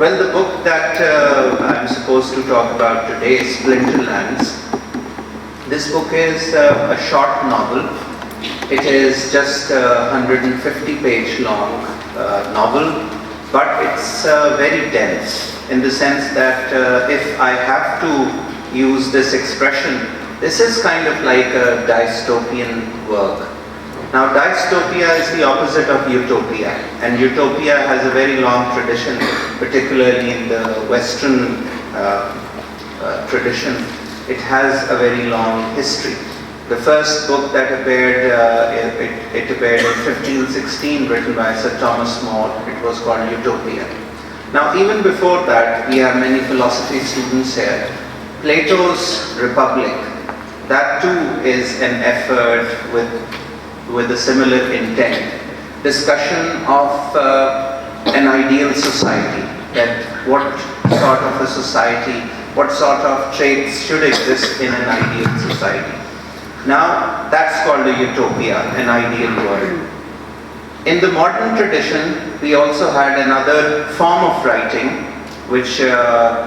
Well, the book that I'm supposed to talk about today is Splinterlands. This book is a short novel. It is just a 150-page long novel, but it's very dense in the sense that if I have to use this expression, this is kind of like a dystopian work. Now, dystopia is the opposite of utopia, and utopia has a very long tradition, particularly in the Western tradition. It has a very long history. The first book that appeared, it appeared in 1516, written by Sir Thomas More. It was called Utopia. Now, even before that, we have many philosophy students here. Plato's Republic, that too is an effort with a similar intent. Discussion of an ideal society, that what sort of a society, what sort of traits should exist in an ideal society. Now, that's called a utopia, an ideal world. In the modern tradition, we also had another form of writing, which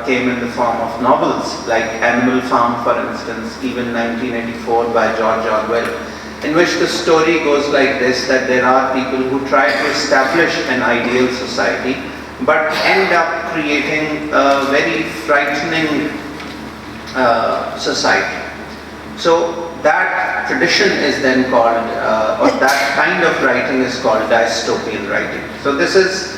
came in the form of novels, like Animal Farm, for instance, even 1984 by George Orwell, in which the story goes like this, that there are people who try to establish an ideal society, but end up creating a very frightening society. So that tradition is then called, or that kind of writing is called dystopian writing. So this is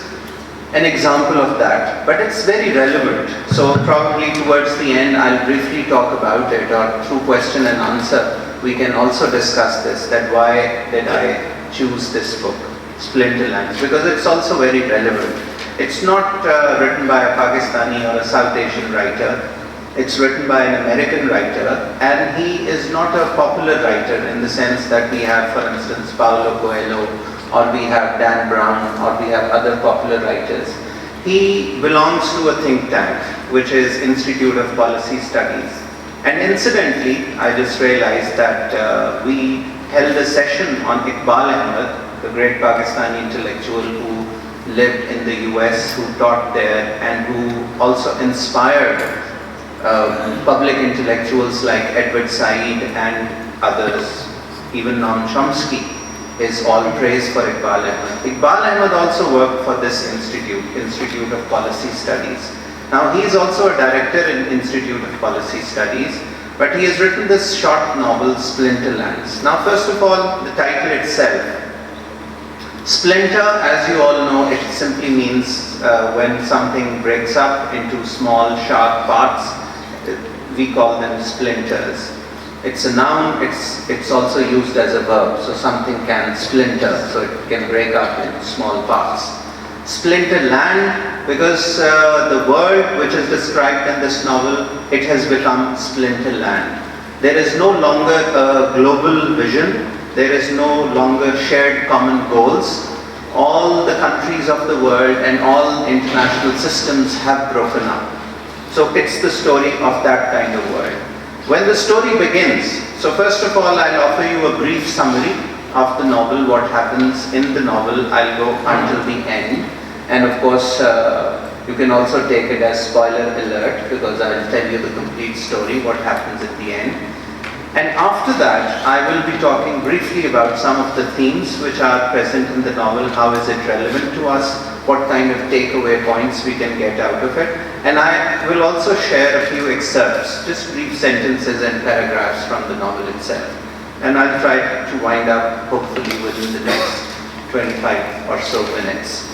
an example of that, but it's very relevant. So probably towards the end, I'll briefly talk about it, or through question and answer, we can also discuss this, that why did I choose this book, Splinterlands, because it's also very relevant. It's not written by a Pakistani or a South Asian writer. It's written by an American writer, and he is not a popular writer in the sense that we have, for instance, Paulo Coelho, or we have Dan Brown, or we have other popular writers. He belongs to a think tank, which is Institute of Policy Studies. And incidentally, I just realized that we held a session on Iqbal Ahmad, the great Pakistani intellectual who lived in the US, who taught there, and who also inspired public intellectuals like Edward Said and others. Even Noam Chomsky is all praise for Iqbal Ahmad. Iqbal Ahmad also worked for this Institute of Policy Studies. Now, he is also a director in Institute of Policy Studies, but he has written this short novel, Splinterlands. Now, first of all, the title itself. Splinter, as you all know, it simply means when something breaks up into small, sharp parts, we call them splinters. It's a noun, it's also used as a verb, so something can splinter, so it can break up into small parts. Splinterland, because the world which is described in this novel, it has become Splinterland. There is no longer a global vision, there is no longer shared common goals. All the countries of the world and all international systems have broken up. So it's the story of that kind of world. When the story begins, so first of all, I'll offer you a brief summary of the novel, what happens in the novel. I'll go until the end. And of course, you can also take it as spoiler alert, because I'll tell you the complete story, what happens at the end. And after that, I will be talking briefly about some of the themes which are present in the novel, how is it relevant to us, what kind of takeaway points we can get out of it. And I will also share a few excerpts, just brief sentences and paragraphs from the novel itself. And I'll try to wind up, hopefully, within the next 25 or so minutes.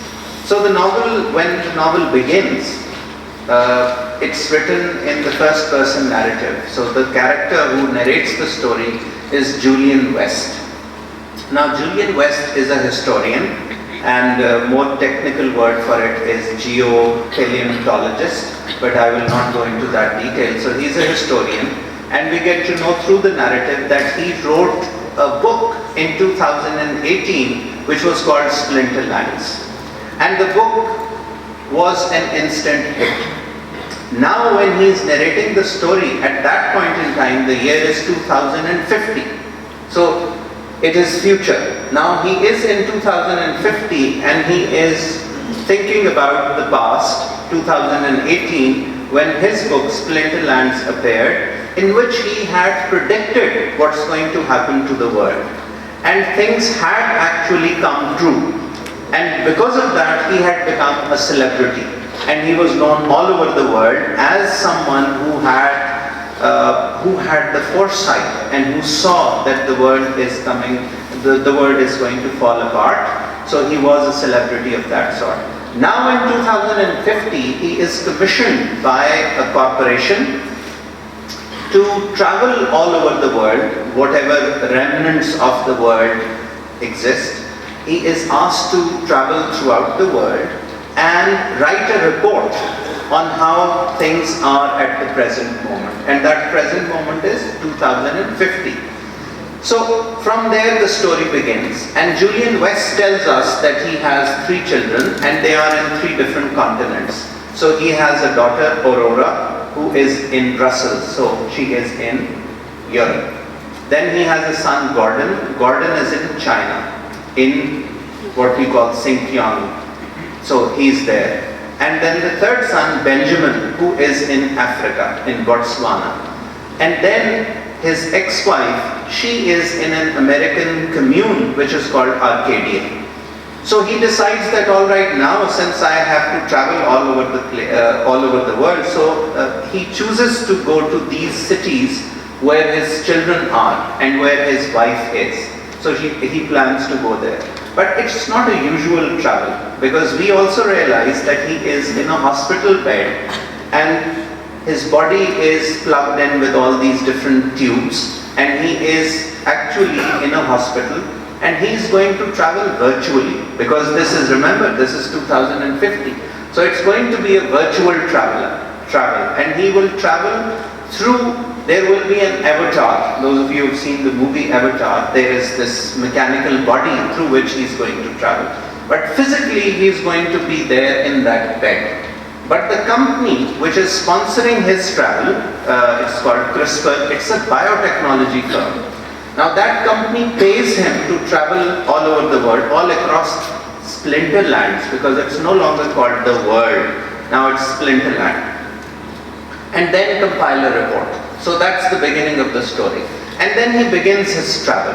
So the novel, when the novel begins, it's written in the first person narrative. So the character who narrates the story is Julian West. Now, Julian West is a historian, and a more technical word for it is geopaleontologist, but I will not go into that detail. So he's a historian, and we get to know through the narrative that he wrote a book in 2018 which was called Splinterlands. And the book was an instant hit. Now when he is narrating the story, at that point in time, the year is 2050. So it is future. Now he is in 2050 and he is thinking about the past, 2018, when his book Splinterlands appeared, in which he had predicted what's going to happen to the world. And things had actually come true. And because of that, he had become a celebrity. And he was known all over the world as someone who had the foresight and who saw that the world is coming, the world is going to fall apart. So he was a celebrity of that sort. Now in 2050, he is commissioned by a corporation to travel all over the world, whatever remnants of the world exist. He is asked to travel throughout the world and write a report on how things are at the present moment. And that present moment is 2050. So from there the story begins. And Julian West tells us that he has 3 children and they are in 3 different continents. So he has a daughter, Aurora, who is in Brussels. So she is in Europe. Then he has a son, Gordon. Gordon is in China, in what we call Xinjiang. So he's there. And then the third son, Benjamin, who is in Africa, in Botswana. And then his ex-wife, she is in an American commune which is called Arcadia. So he decides that all right, now since I have to travel all over the world, so he chooses to go to these cities where his children are and where his wife is. So he plans to go there. But it's not a usual travel, because we also realize that he is in a hospital bed and his body is plugged in with all these different tubes, and he is actually in a hospital, and he is going to travel virtually, because this is, remember, this is 2050. So it's going to be a virtual travel, and he will travel through, there will be an avatar. Those of you who have seen the movie Avatar, there is this mechanical body through which he is going to travel. But physically he is going to be there in that bed. But the company which is sponsoring his travel, it's called CRISPR, it's a biotechnology firm. Now that company pays him to travel all over the world, all across Splinterlands, because it's no longer called the world, now it's Splinterland. And then compile a report. So that's the beginning of the story. And then he begins his travel.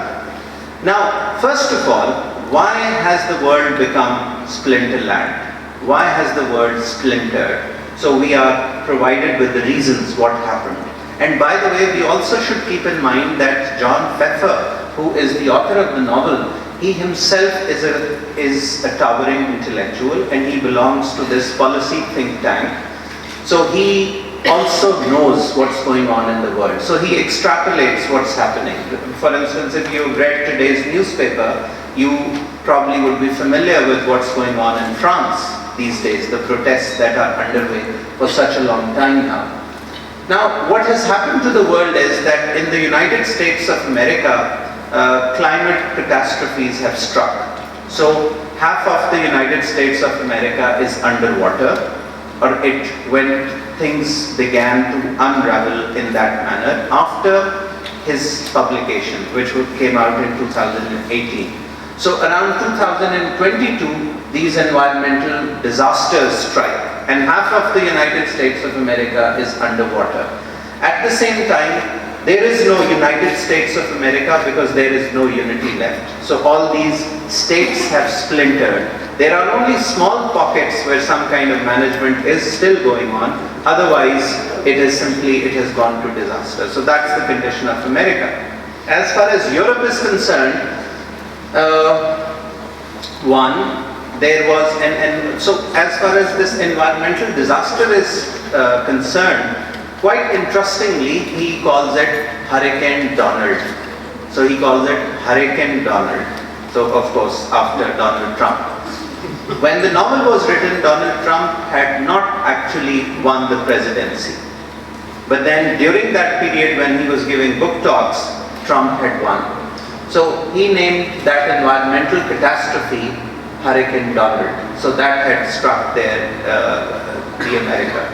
Now, first of all, why has the world become Splinterland? Why has the world splintered? So we are provided with the reasons what happened. And by the way, we also should keep in mind that John Feffer, who is the author of the novel, he himself is a towering intellectual, and he belongs to this policy think tank. So he also knows what's going on in the world. So he extrapolates what's happening. For instance, if you read today's newspaper, you probably would be familiar with what's going on in France these days, the protests that are underway for such a long time now. Now, what has happened to the world is that in the United States of America, climate catastrophes have struck. So half of the United States of America is underwater, or when things began to unravel in that manner after his publication, which came out in 2018. So around 2022, these environmental disasters strike, and half of the United States of America is underwater. At the same time, there is no United States of America because there is no unity left. So all these states have splintered. There are only small pockets where some kind of management is still going on. Otherwise, it has gone to disaster. So that's the condition of America. As far as Europe is concerned, so as far as this environmental disaster is concerned, quite interestingly, he calls it Hurricane Donald. So he calls it Hurricane Donald. So of course, after Donald Trump. When the novel was written, Donald Trump had not actually won the presidency. But then during that period when he was giving book talks, Trump had won. So he named that environmental catastrophe Hurricane Donald. So that had struck there, the America.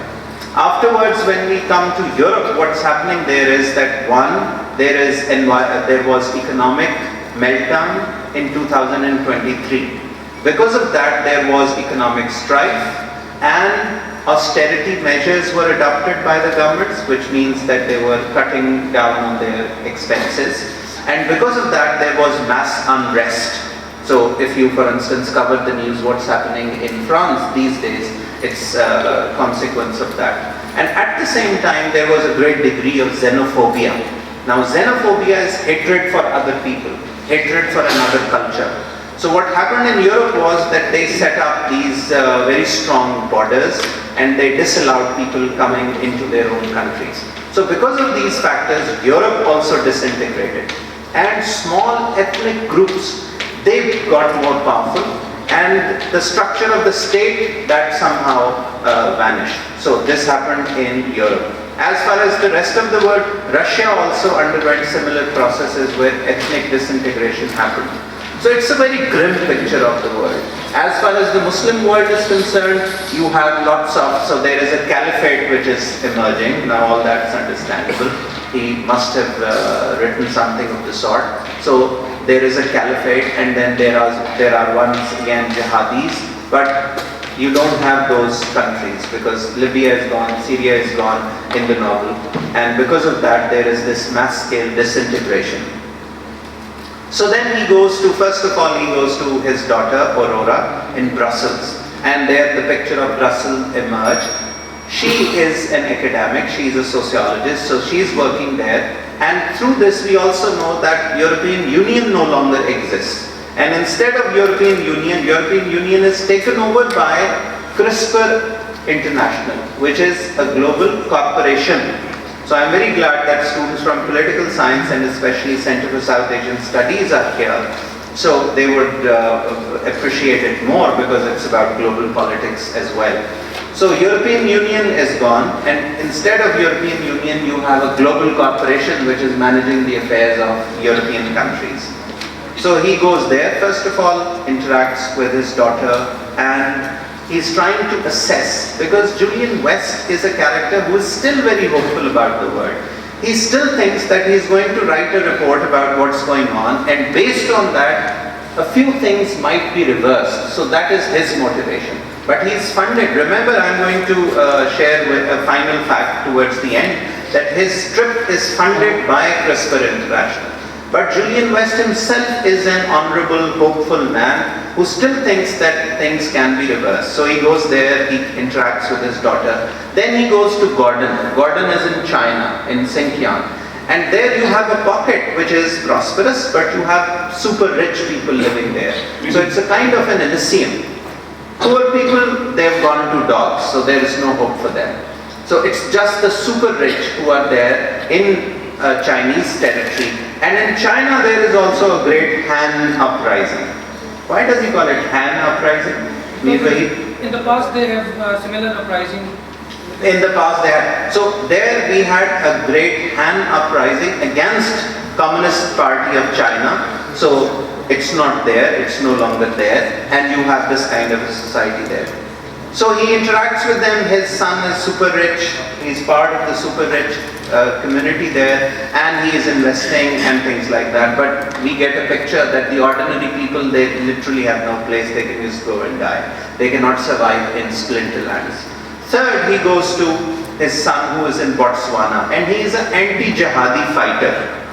Afterwards, when we come to Europe, what's happening there is that there was economic meltdown in 2023. Because of that, there was economic strife, and austerity measures were adopted by the governments, which means that they were cutting down on their expenses. And because of that, there was mass unrest. So if you, for instance, cover the news, what's happening in France these days, it's a consequence of that. And at the same time, there was a great degree of xenophobia. Now, xenophobia is hatred for other people, hatred for another culture. So what happened in Europe was that they set up these very strong borders, and they disallowed people coming into their own countries. So because of these factors, Europe also disintegrated. And small ethnic groups, they got more powerful, and the structure of the state, that somehow vanished. So this happened in Europe. As far as the rest of the world, Russia also underwent similar processes where ethnic disintegration happened. So it's a very grim picture of the world. As far as the Muslim world is concerned, you have lots of, so there is a caliphate which is emerging. Now all that's understandable. He must have written something of the sort. So there is a caliphate, and then there are once again jihadis, but you don't have those countries because Libya is gone, Syria is gone in the novel, and because of that there is this mass scale disintegration. So then he goes to, first of all, he goes to his daughter Aurora in Brussels, and there the picture of Brussels emerged. She is an academic, she is a sociologist, so she is working there, and through this we also know that European Union no longer exists. And instead of European Union is taken over by CRISPR International, which is a global corporation. So I'm very glad that students from political science and especially Center for South Asian Studies are here. So they would appreciate it more because it's about global politics as well. So European Union is gone, and instead of European Union you have a global corporation which is managing the affairs of European countries. So he goes there, first of all, interacts with his daughter, and he's trying to assess, because Julian West is a character who is still very hopeful about the world. He still thinks that he's going to write a report about what's going on, and based on that, a few things might be reversed. So that is his motivation. But he's funded. Remember, I'm going to share with a final fact towards the end, that his trip is funded by CRISPR International. But Julian West himself is an honorable, hopeful man who still thinks that things can be reversed. So he goes there, he interacts with his daughter. Then he goes to Gordon. Gordon is in China, in Xinjiang. And there you have a pocket which is prosperous, but you have super rich people living there. So it's a kind of an Elysium. Poor people, they've gone to dogs, so there is no hope for them. So it's just the super rich who are there in Chinese territory. And in China there is also a great Han uprising. Why does he call it Han uprising? In the past they have similar uprising. In the past they had. So there we had a great Han uprising against Communist Party of China. So it's not there, it's no longer there, and you have this kind of a society there. So he interacts with them, his son is super rich, he's part of the super rich community there, and he is investing and things like that. But we get a picture that the ordinary people, they literally have no place, they can just go and die. They cannot survive in Splinterlands. Third, he goes to his son who is in Botswana, and he is an anti-jihadi fighter.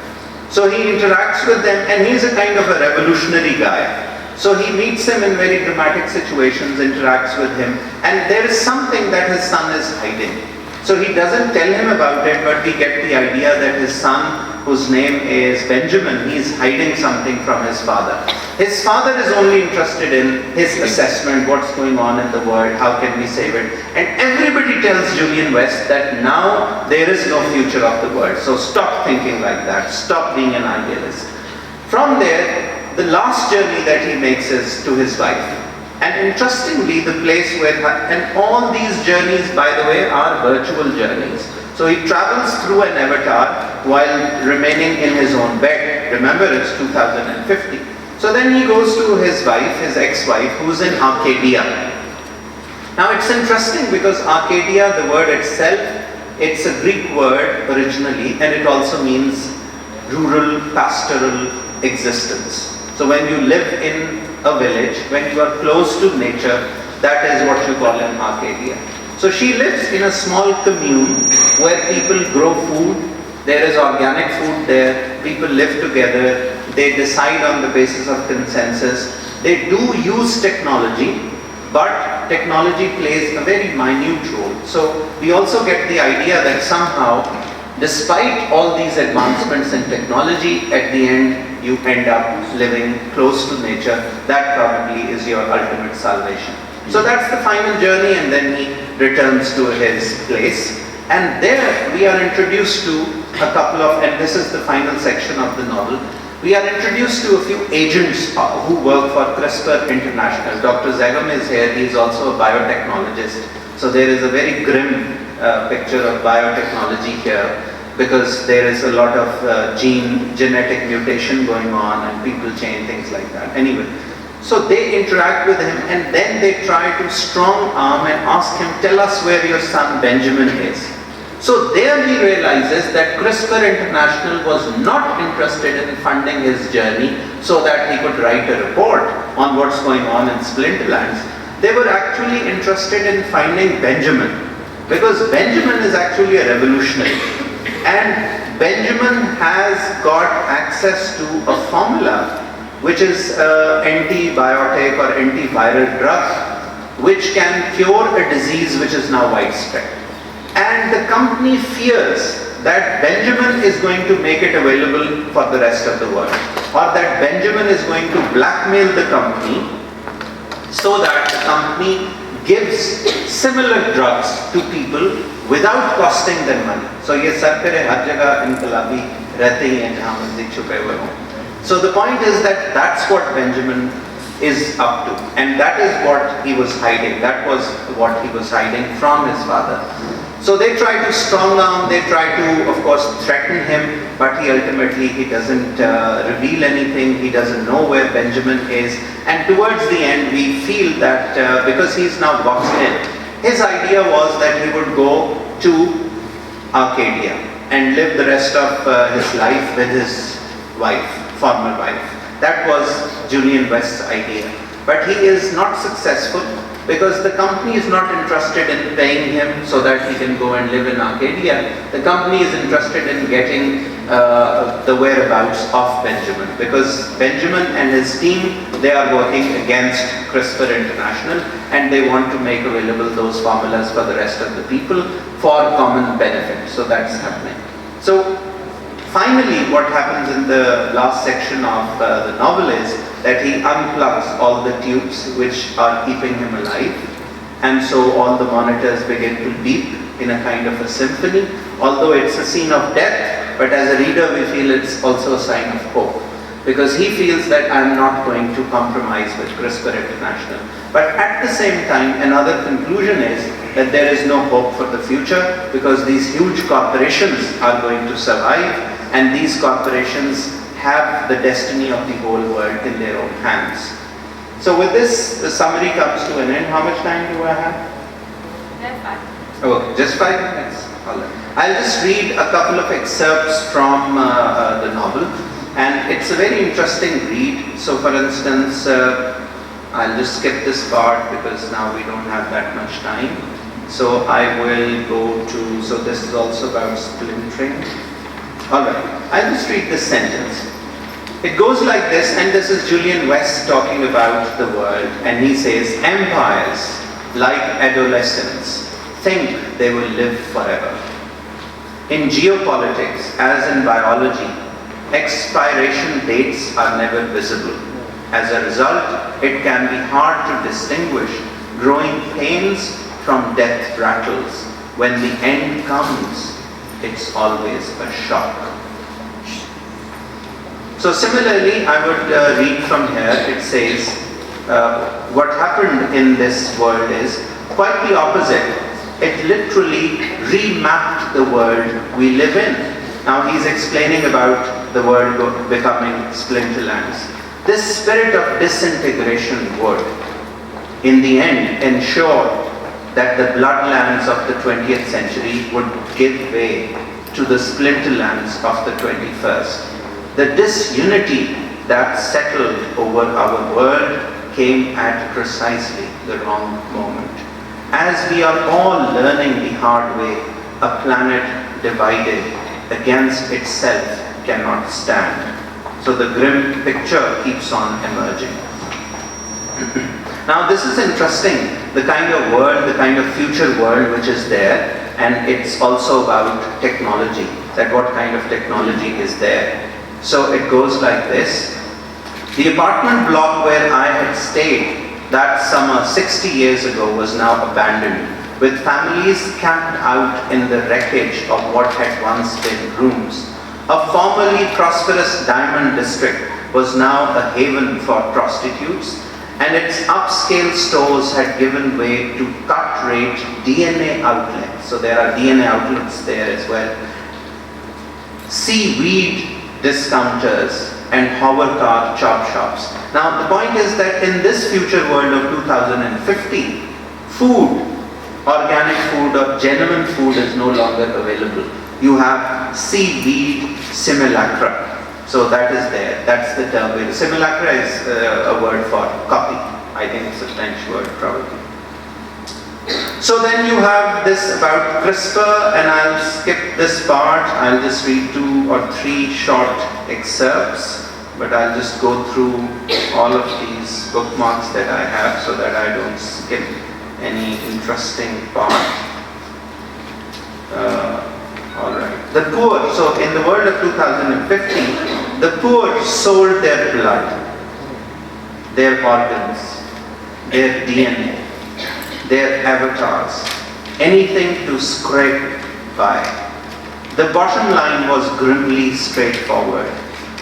So he interacts with them, and he's a kind of a revolutionary guy. So he meets him in very dramatic situations, interacts with him, and there is something that his son is hiding. So he doesn't tell him about it, but we get the idea that his son, whose name is Benjamin, he is hiding something from his father. His father is only interested in his assessment, what's going on in the world, how can we save it. And everybody tells Julian West that now there is no future of the world. So stop thinking like that, stop being an idealist. From there, the last journey that he makes is to his wife. And interestingly, the place where, and all these journeys, by the way, are virtual journeys. So he travels through an avatar while remaining in his own bed. Remember, it's 2050. So then he goes to his wife, his ex-wife, who's in Arcadia. Now it's interesting because Arcadia, the word itself, it's a Greek word originally, and it also means rural, pastoral existence. So when you live in a village, when you are close to nature, that is what you call an Arcadia. So she lives in a small commune where people grow food, there is organic food there, people live together, they decide on the basis of consensus. They do use technology, but technology plays a very minute role. So we also get the idea that somehow, despite all these advancements in technology, at the end you end up living close to nature. That probably is your ultimate salvation. So that's the final journey, and then he returns to his place. And there we are introduced to a couple of, and this is the final section of the novel, we are introduced to a few agents who work for CRISPR International. Dr. Zegam is here, he is also a biotechnologist. So there is a very grim picture of biotechnology here, because there is a lot of genetic mutation going on and people change, things like that. Anyway, so they interact with him, and then they try to strong arm and ask him, tell us where your son Benjamin is. So there he realizes that CRISPR International was not interested in funding his journey so that he could write a report on what's going on in Splinterlands. They were actually interested in finding Benjamin, because Benjamin is actually a revolutionary. And Benjamin has got access to a formula which is antibiotic or antiviral drug which can cure a disease which is now widespread. And the company fears that Benjamin is going to make it available for the rest of the world, or that Benjamin is going to blackmail the company so that the company gives similar drugs to people without costing them money. So ye sab pere har jagah inqilabi rehte hi hain jahan mazid chupe hue ho. So the point is that that's what Benjamin is up to, and that is what he was hiding. That was what he was hiding from his father. So they try to strong arm, they try to, of course, threaten him, but he doesn't reveal anything, he doesn't know where Benjamin is. And towards the end, we feel that because he's now boxed in, his idea was that he would go to Arcadia and live the rest of his life with his wife, former wife. That was Julian West's idea. But he is not successful, because the company is not interested in paying him so that he can go and live in Arcadia. The company is interested in getting the whereabouts of Benjamin, because Benjamin and his team, they are working against CRISPR International, and they want to make available those formulas for the rest of the people for common benefit. So that's happening. So finally, what happens in the last section of the novel is that he unplugs all the tubes which are keeping him alive, and so all the monitors begin to beep in a kind of a symphony. Although it's a scene of death, but as a reader we feel it's also a sign of hope, because he feels that I'm not going to compromise with CRISPR International. But at the same time, another conclusion is that there is no hope for the future, because these huge corporations are going to survive, and these corporations have the destiny of the whole world in their own hands. So with this, the summary comes to an end. How much time do I have? Just 5. Oh, just 5 minutes? All right. I'll just read a couple of excerpts from the novel, and it's a very interesting read. So for instance, I'll just skip this part because now we don't have that much time. So I will go to, so this is also about splintering. Alright, I'll just read this sentence. It goes like this, and this is Julian West talking about the world, and he says, empires, like adolescents, think they will live forever. In geopolitics, as in biology, expiration dates are never visible. As a result, it can be hard to distinguish growing pains from death rattles. When the end comes, it's always a shock. So similarly, I would read from here. It says, what happened in this world is quite the opposite. It literally remapped the world we live in. Now he's explaining about the world becoming Splinterlands. This spirit of disintegration would, in the end, ensure that the bloodlands of the 20th century would give way to the Splinterlands of the 21st. The disunity that settled over our world came at precisely the wrong moment. As we are all learning the hard way, a planet divided against itself cannot stand. So the grim picture keeps on emerging. Now this is interesting, the kind of world, the kind of future world which is there, and it's also about technology, that what kind of technology is there. So it goes like this. The apartment block where I had stayed that summer 60 years ago was now abandoned, with families camped out in the wreckage of what had once been rooms. A formerly prosperous diamond district was now a haven for prostitutes, and its upscale stores had given way to cut-rate DNA outlets. So there are DNA outlets there as well. Seaweed discounters and hovercar chop shops. Now the point is that in this future world of 2050, food, organic food or genuine food is no longer available. You have seaweed simulacra. So that is there, that's the term. Simulacra is a word for copy. I think it's a French word probably. So then you have this about CRISPR, and I'll skip this part. I'll just read 2 or 3 short excerpts, but I'll just go through all of these bookmarks that I have so that I don't skip any interesting part. Alright. The poor, so in the world of 2050, the poor sold their blood, their organs, their DNA, their avatars, anything to scrape by. The bottom line was grimly straightforward.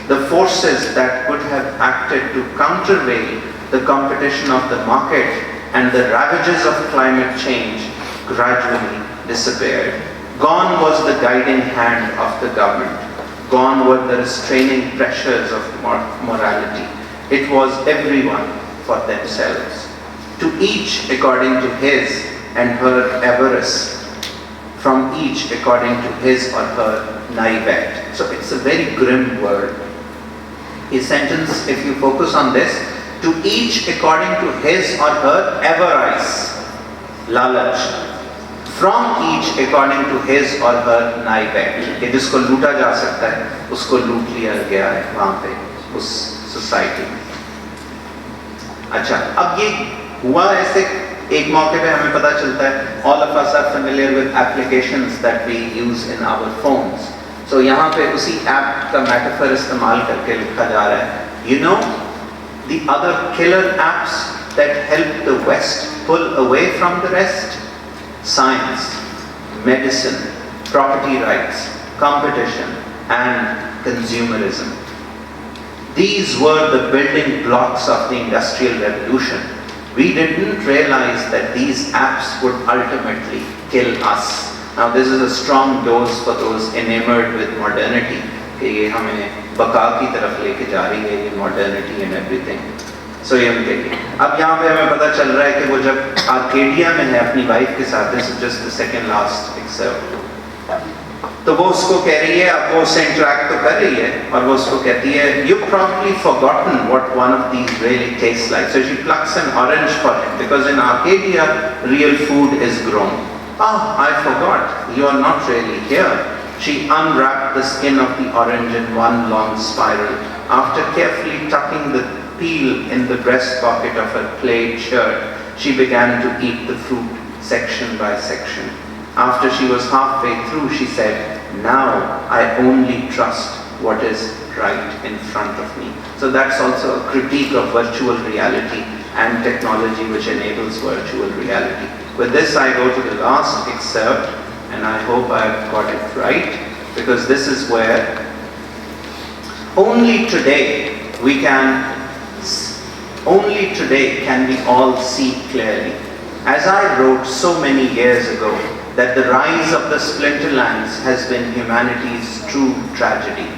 The forces that would have acted to countervail the competition of the market and the ravages of climate change gradually disappeared. Gone was the guiding hand of the government. Gone were the restraining pressures of morality. It was everyone for themselves. To each according to his and her avarice, from each according to his or her naivete. So it's a very grim word. A sentence, if you focus on this, to each according to his or her avarice, lalach. From each according to his or her naivete. कि जिसको लूटा जा सकता है, उसको लूट लिया गया है वहाँ पे, उस सोसाइटी में. अच्छा, अब ये हुआ ऐसे एक मौके पे हमें पता चलता है, all of us are familiar with applications that we use in our phones. So यहाँ पे उसी app का metaphor इस्तेमाल करके लिखा जा रहा है. You know, the other killer apps that help the West pull away from the rest? Science, medicine, property rights, competition, and consumerism. These were the building blocks of the Industrial Revolution. We didn't realize that these apps would ultimately kill us. Now this is a strong dose for those enamored with modernity. कि ये हमें बका की तरफ लेके जा रही है ये modernity and everything. So ये हम देखें. अब यहाँ पे हमें पता चल रहा है कि वो जब आर्केडिया में है अपनी वाइफ के साथ, this is just the second last excerpt. तो वो उसको कह रही है, अब वो उससे इंटरेक्ट तो कर रही है, और वो उसको कहती है, you've probably forgotten what one of these really tastes like. So she plucks an orange for him, because in Arcadia, real food is grown. Ah, I forgot, you are not really here. She unwrapped the skin of the orange in one long spiral. After carefully tucking the peel in the breast pocket of her plaid shirt, she began to eat the fruit section by section. After she was halfway through, she said, now I only trust what is right in front of me. So that's also a critique of virtual reality and technology which enables virtual reality. With this I go to the last excerpt, and I hope I've got it right, because this is where only today can we all see clearly. As I wrote so many years ago, that the rise of the Splinterlands has been humanity's true tragedy.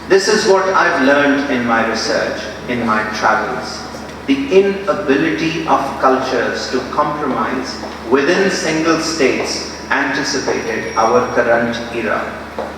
This is what I've learned in my research, in my travels. The inability of cultures to compromise within single states anticipated our current era.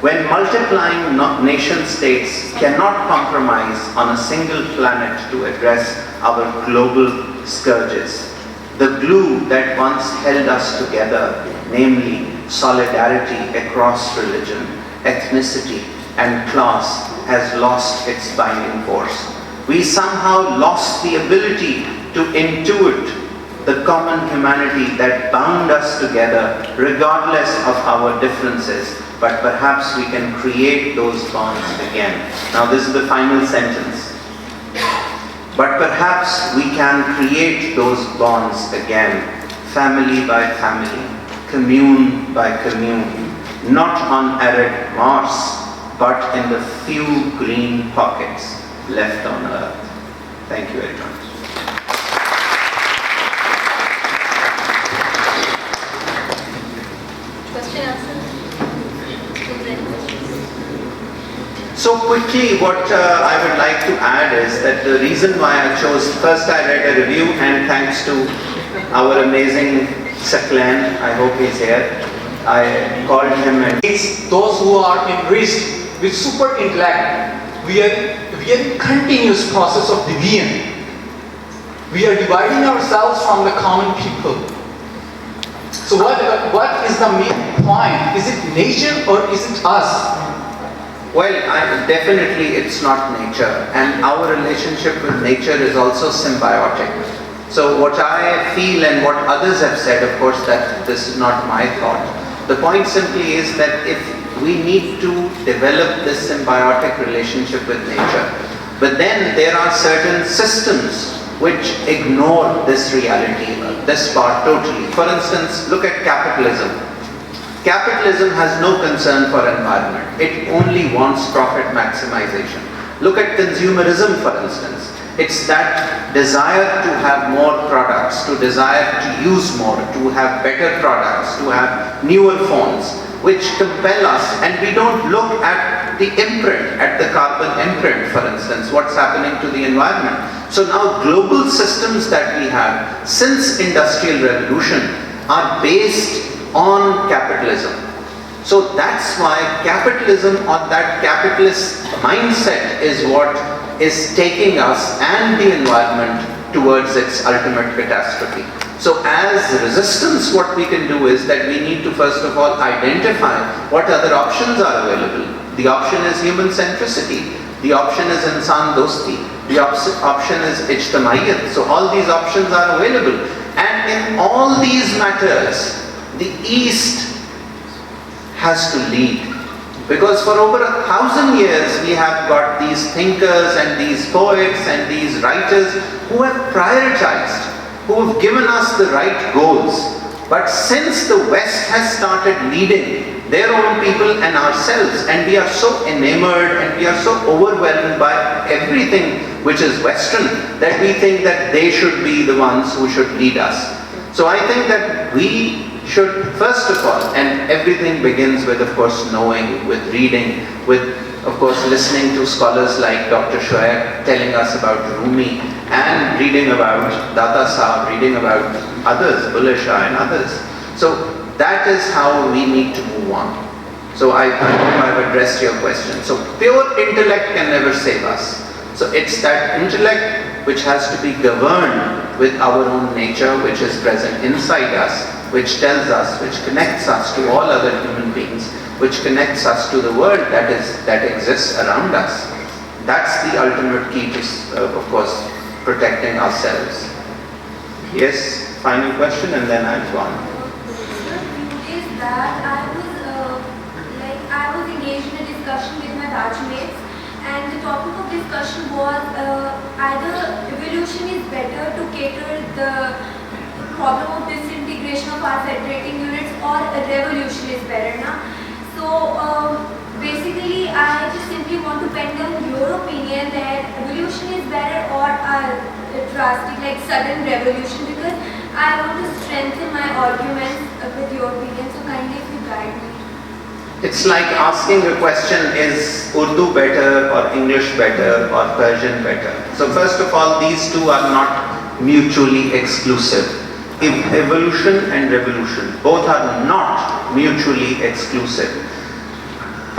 When multiplying nation states cannot compromise on a single planet to address our global scourges, The glue that once held us together, namely solidarity across religion, ethnicity, and class, has lost its binding force. We somehow lost the ability to intuit the common humanity that bound us together regardless of our differences, but perhaps we can create those bonds again. Now this is the final sentence. But perhaps we can create those bonds again, family by family, commune by commune, not on arid Mars, but in the few green pockets left on earth. Thank you very much. Question answer? So quickly, what I would like to add is that the reason why I chose, first I read a review, and thanks to our amazing Saklan, I hope he's here, I called him and those who are enriched with super intellect, we are in continuous process of division. We are dividing ourselves from the common people. So what is the main point? Is it nature or is it us? well, definitely it's not nature, and our relationship with nature is also symbiotic. So what I feel and what others have said, of course, that this is not my thought. The point simply is that if we need to develop this symbiotic relationship with nature, but then there are certain systems which ignore this reality, this part totally. For instance, look at capitalism. Capitalism has no concern for environment. It only wants profit maximization. Look at consumerism, for instance. It's that desire to have more products, to desire to use more, to have better products, to have newer phones, which compel us, and we don't look at the imprint, at the carbon imprint, for instance, what's happening to the environment. So now global systems that we have since Industrial Revolution are based on capitalism. So that's why capitalism, or that capitalist mindset, is what is taking us and the environment towards its ultimate catastrophe. So as resistance, what we can do is that we need to first of all identify what other options are available. The option is human centricity. The option is insan dosti. The option is ijtamaiyat. So all these options are available. And in all these matters, the East has to lead. Because for over 1,000 years, we have got these thinkers and these poets and these writers who have prioritized, who have given us the right goals. But since the West has started leading their own people and ourselves, and we are so enamored and we are so overwhelmed by everything which is Western, that we think that they should be the ones who should lead us. So I think that we should, first of all, and everything begins with, of course, knowing, with reading, with, of course, listening to scholars like Dr. Shoaib telling us about Rumi, and reading about Data Sahab, reading about others, Bulleh Shah and others. So that is how we need to move on. So I hope I've addressed your question. So pure intellect can never save us. So it's that intellect which has to be governed with our own nature, which is present inside us, which tells us, which connects us to all other human beings, which connects us to the world that exists around us. That's the ultimate key to, of course, protecting ourselves. Yes, final question, and then I'm gone. Is that I was engaged in a discussion with my batchmates, and the topic of discussion was either evolution is better to cater the problem of disintegration of our federating units, or a revolution is better now. So basically I just simply want to pen down your opinion that evolution is better, or a drastic, like sudden revolution, because I want to strengthen my arguments with your opinion. So kindly if you guide me. It's like asking a question, is Urdu better or English better or Persian better? So first of all, these two are not mutually exclusive. Evolution and revolution, both are not mutually exclusive.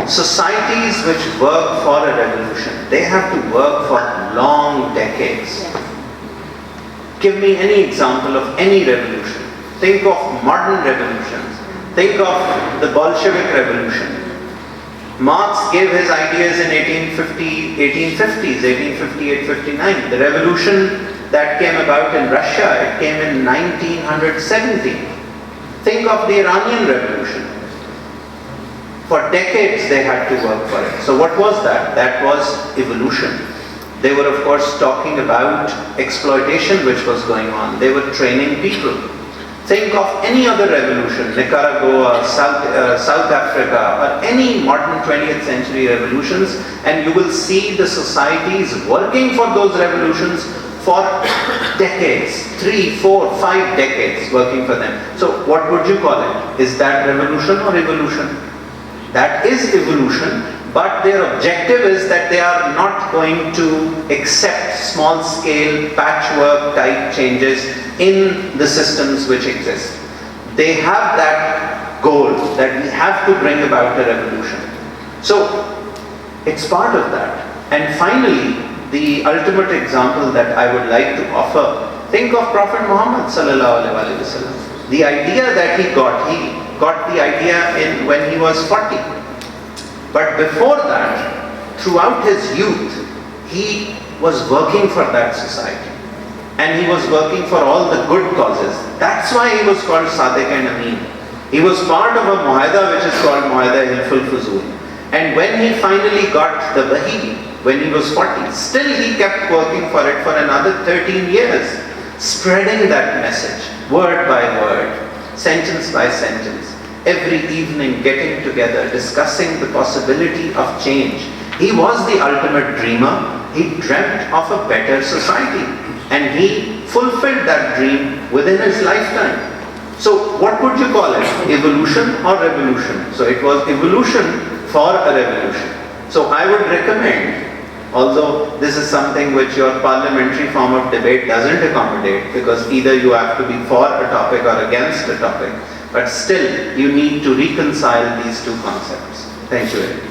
Societies which work for a revolution, they have to work for long decades. Give me any example of any revolution. Think of modern revolutions. Think of the Bolshevik Revolution. Marx gave his ideas in 1850s, 1858-59. The revolution that came about in Russia, it came in 1970. Think of the Iranian Revolution. For decades they had to work for it. So what was that? That was evolution. They were of course talking about exploitation which was going on. They were training people. Think of any other revolution, Nicaragua, South Africa, or any modern 20th century revolutions, and you will see the societies working for those revolutions for decades, 3, 4, 5 decades working for them. So what would you call it? Is that revolution or evolution? That is evolution, but their objective is that they are not going to accept small-scale patchwork type changes in the systems which exist. They have that goal that we have to bring about a revolution. So it's part of that. And finally, the ultimate example that I would like to offer, think of Prophet Muhammad sallallahu alaihi wasallam. The idea that he got the idea when he was 40. But before that, throughout his youth, he was working for that society. And he was working for all the good causes. That's why he was called Sadiq and Amin. He was part of a mu'ahada which is called Mu'ahada Hilful Fuzul. And when he finally got the Wahi, when he was 40, still he kept working for it for another 13 years, spreading that message, word by word, sentence by sentence. Every evening getting together, discussing the possibility of change. He was the ultimate dreamer. He dreamt of a better society. And he fulfilled that dream within his lifetime. So what would you call it? Evolution or revolution? So it was evolution for a revolution. So I would recommend, although this is something which your parliamentary form of debate doesn't accommodate, because either you have to be for a topic or against a topic, but still you need to reconcile these two concepts. Thank you very much.